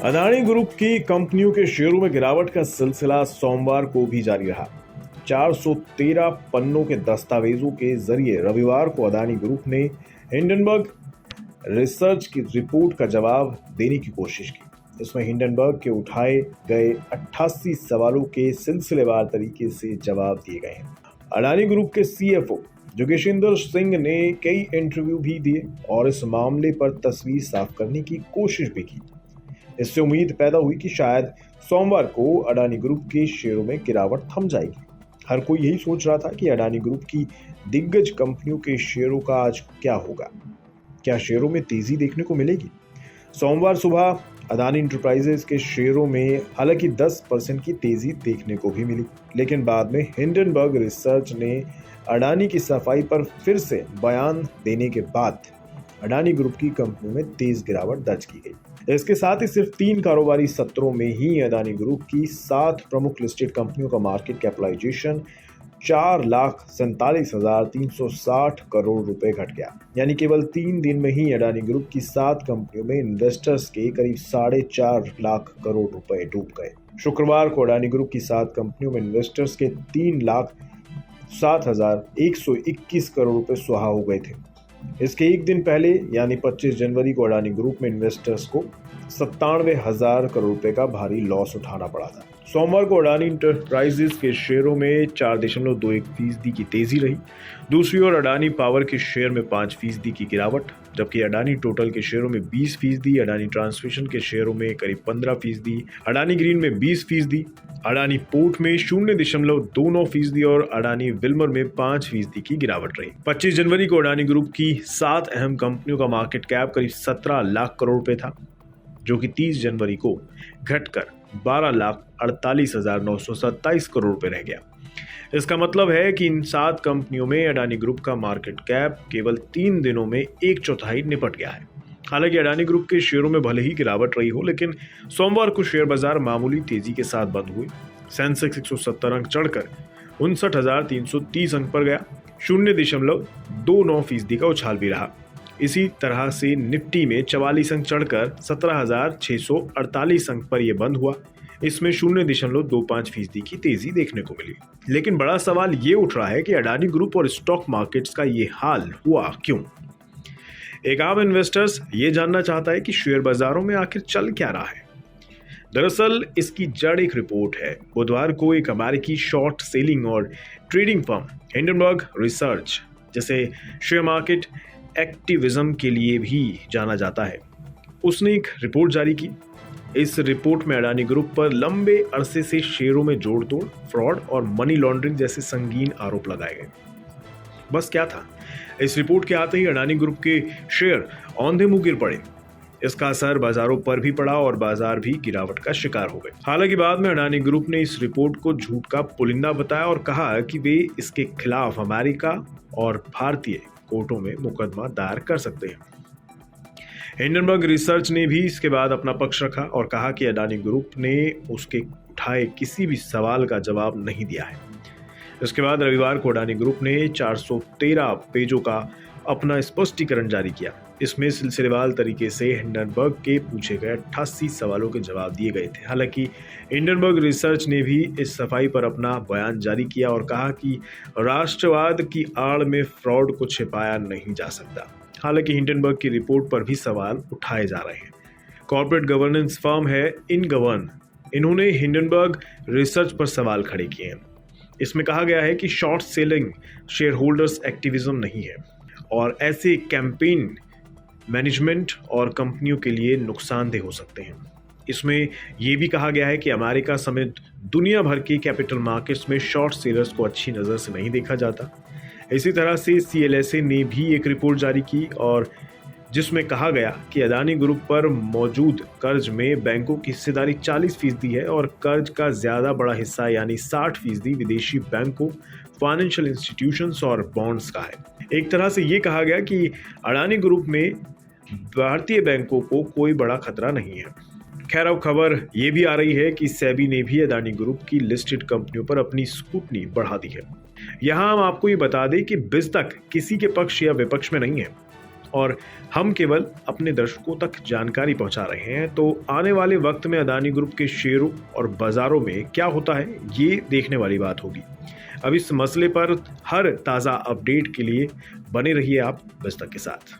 Adani group की कंपनियों के शेयरों में गिरावट का सिलसिला सोमवार को भी जारी रहा। 413 पन्नों के दस्तावेजों के जरिए रविवार को अदानी ग्रुप ने हिंडनबर्ग रिसर्च की रिपोर्ट का जवाब देने की कोशिश की। इसमें हिंडनबर्ग के उठाए गए 88 सवालों के सिलसिलेवार तरीके से जवाब दिए गए हैं। अडानी ग्रुप के सीएफओ जोगेशिंदर सिंह ने कई इंटरव्यू भी दिए और इस मामले पर तस्वीर साफ करने की कोशिश भी की। इससे उम्मीद पैदा हुई कि शायद सोमवार को अडानी ग्रुप के शेयरों में गिरावट थम जाएगी। हर कोई यही सोच रहा था कि अडानी ग्रुप की दिग्गज कंपनियों के शेयरों का आज क्या होगा। क्या शेयरों में तेजी देखने को मिलेगी? सोमवार सुबह अदानी इंटरप्राइजेज के शेयरों में हालांकि 10% की तेजी देखने को भी मिली, लेकिन बाद में हिंडनबर्ग रिसर्च ने अडानी की सफाई पर फिर से बयान देने के बाद अडानी ग्रुप की कंपनियों में तेज गिरावट दर्ज की गई। इसके साथ ही सिर्फ 3 कारोबारी सत्रों में ही अडानी ग्रुप की 7 प्रमुख लिस्टेड कंपनियों का मार्केट कैपिटलाइजेशन 4,47,360 करोड़ रुपए घट गया। यानी केवल 3 दिन में ही अडानी ग्रुप की 7 कंपनियों में इन्वेस्टर्स के करीब 4.5 लाख करोड़ रुपए डूब गए। शुक्रवार को अडानी ग्रुप की 7 कंपनियों में इन्वेस्टर्स के 3,07,121 करोड़ रुपए सुहा हो गए थे। इसके एक दिन पहले यानी 25 जनवरी को अडानी ग्रुप में इन्वेस्टर्स को 97,000 करोड़ रुपए का भारी लॉस उठाना पड़ा था। सोमवार को अडानी इंटरप्राइजेज के शेयरों में 4.21% की तेजी रही। दूसरी ओर अडानी पावर के शेयर में 5% की गिरावट, जबकि अडानी टोटल के शेयरों में 20%, अडानी ट्रांसमिशन के शेयरों में करीब 15%, अडानी ग्रीन में 20%, अडानी पोर्ट में 0.29% और अडानी विल्मर में 5% की गिरावट रही। 25 जनवरी को अडानी ग्रुप की 7 अहम कंपनियों का मार्केट कैप करीब 17 लाख करोड़ रुपए था, जो कि 30 जनवरी को घटकर 12,48,927 करोड़ रुपए रह गया। इसका मतलब है कि इन 7 कंपनियों में अडानी ग्रुप का मार्केट कैप केवल 3 दिनों में 1/4 निपट गया है। हालांकि अडानी ग्रुप के शेयरों में भले ही गिरावट रही हो, लेकिन सोमवार को शेयर बाजार मामूली तेजी के साथ बंद हुए। सेंसेक्स 170 अंक चढ़कर 59,330 अंक पर गया। 0.29% का उछाल भी रहा। इसी तरह से निफ्टी में 44 अंक चढ़कर 17,648 अंक पर यह बंद हुआ। इसमें 0.25% की तेजी देखने को मिली। लेकिन बड़ा सवाल ये उठ रहा है कि अडानी ग्रुप और स्टॉक मार्केट्स का ये हाल हुआ क्यों? एक आम इन्वेस्टर्स ये जानना चाहता है कि शेयर बाजारों में आखिर चल क्या रहा है। दरअसल इसकी जड़ एक रिपोर्ट है। बुधवार को एक अमेरिकी शॉर्ट सेलिंग और ट्रेडिंग फर्म हिंडनबर्ग रिसर्च, जिसे शेयर मार्केट एक्टिविज्म के लिए भी जाना जाता है, उसने एक रिपोर्ट जारी की। इस रिपोर्ट में अडानी ग्रुप पर लंबे अरसे से शेयरों में जोड़-तोड़, फ्रॉड और मनी लॉन्ड्रिंग जैसे संगीन आरोप लगाए गए। बस क्या था, इस रिपोर्ट के आते ही अडानी ग्रुप के शेयर औंधे मुंह गिर पड़े। इसका असर बाजारों पर भी पड़ा और बाजार भी गिरावट का शिकार हो गए। हालांकि बाद में अडानी ग्रुप ने इस रिपोर्ट को झूठ का पुलिंदा बताया और कहा कि वे इसके खिलाफ अमेरिका और भारतीय कोर्टों में मुकदमा दायर कर सकते हैं। हिंडनबर्ग रिसर्च ने भी इसके बाद अपना पक्ष रखा और कहा कि अडानी ग्रुप ने उसके उठाए किसी भी सवाल का जवाब नहीं दिया है। इसके बाद रविवार को अडानी ग्रुप ने 413 पेजों का अपना स्पष्टीकरण जारी किया। इसमें सिलसिलेवार तरीके से हिंडनबर्ग के पूछे गए 88 सवालों के जवाब दिए गए थे। हालांकि हिंडनबर्ग रिसर्च ने भी इस सफाई पर अपना बयान जारी किया और कहा कि राष्ट्रवाद की आड़ में फ्रॉड को छिपाया नहीं जा सकता। हालांकि हिंडनबर्ग की रिपोर्ट पर भी सवाल उठाए जा रहे हैं। कॉर्पोरेट गवर्नेंस फर्म है इनगवर्न, इन्होंने हिंडनबर्ग रिसर्च पर सवाल खड़े किए हैं। इसमें कहा गया है कि short selling share holders activism नहीं है और ऐसे कैंपेन मैनेजमेंट और कंपनियों के लिए नुकसानदेह हो सकते हैं। इसमें यह भी कहा गया है कि अमेरिका समेत दुनिया भर के कैपिटल मार्केट्स में शॉर्ट सेलर्स को अच्छी नज़र से नहीं देखा जाता। इसी तरह से CLSA ने भी एक रिपोर्ट जारी की और जिसमें कहा गया कि अडानी ग्रुप पर मौजूद कर्ज में बैंकों की हिस्सेदारी 40% है और कर्ज का ज़्यादा बड़ा हिस्सा यानी 60% विदेशी बैंकों, फाइनेंशियल इंस्टीट्यूशंस और बॉन्ड्स का है। एक तरह से ये कहा गया कि अडानी ग्रुप में भारतीय बैंकों को कोई बड़ा खतरा नहीं है। खैर, अब खबर ये भी आ रही है कि सेबी ने भी अडानी ग्रुप की लिस्टेड कंपनियों पर अपनी स्क्रूटनी बढ़ा दी है। यहाँ हम आपको ये बता दें कि बिजतक किसी के पक्ष या विपक्ष में नहीं है। और हम केवल अपने दर्शकों तक जानकारी पहुंचा रहे हैं। तो आने वाले वक्त में अदानी ग्रुप के शेयरों और बाजारों में क्या होता है, ये देखने वाली बात होगी। अब इस मसले पर हर ताज़ा अपडेट के लिए बने रहिए आप दस्तक के साथ।